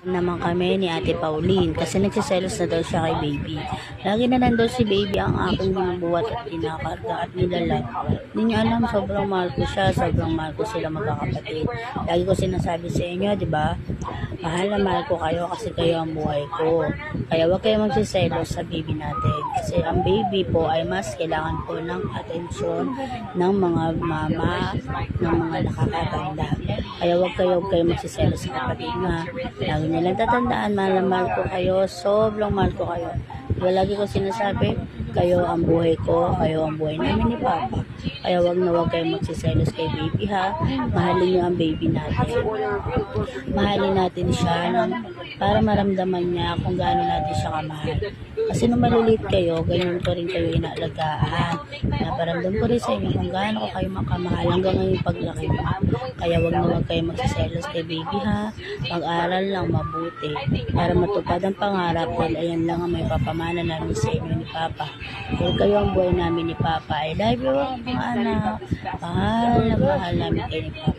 naman kami ni Ate Pauline kasi nagsiselos na daw siya kay baby. Lagi na nandun si baby ang aking binubuhat at pinakarga at nilalag. Hindi niyo alam, sobrang mahal ko siya, sobrang mahal ko sila magkakapatid. Lagi ko sinasabi sa inyo, di ba? Mahal na mahal ko kayo kasi kayo ang buhay ko. Kaya huwag kayo magsiselos sa baby natin. Kasi ang baby po ay mas kailangan po ng atensyon ng mga mama, ng mga nakakatanda. Kaya huwag kayo magsiselos sa kapatid na. Lagi nilang tatandaan, mahal na mahal ko kayo, sobrang mahal ko kayo. Lagi ko sinasabi, kayo ang buhay ko, kayo ang buhay namin ni Papa. Kaya wag na wag kayo magsiselos kay baby ha. Mahalin niyo ang baby natin. Mahalin natin siya para maramdaman niya kung gaano natin siya kamahal. Kasi nung maliliit kayo, ganyan ko rin kayo inaalagaan. Naparamdam ko rin sa inyo kung gaano ko kayo makamahal hanggang ngayon paglaki mo. Kaya wag na wag kayo magsiselos kay baby ha. Mag-aral lang mabuti para matupad ang pangarap dahil ayan lang ang may papamana namin sa inyo ni Papa. Dahil kayo ang buhay namin ni Papa. I love you mga anak. Mahal na mahal namin kayo ni Papa.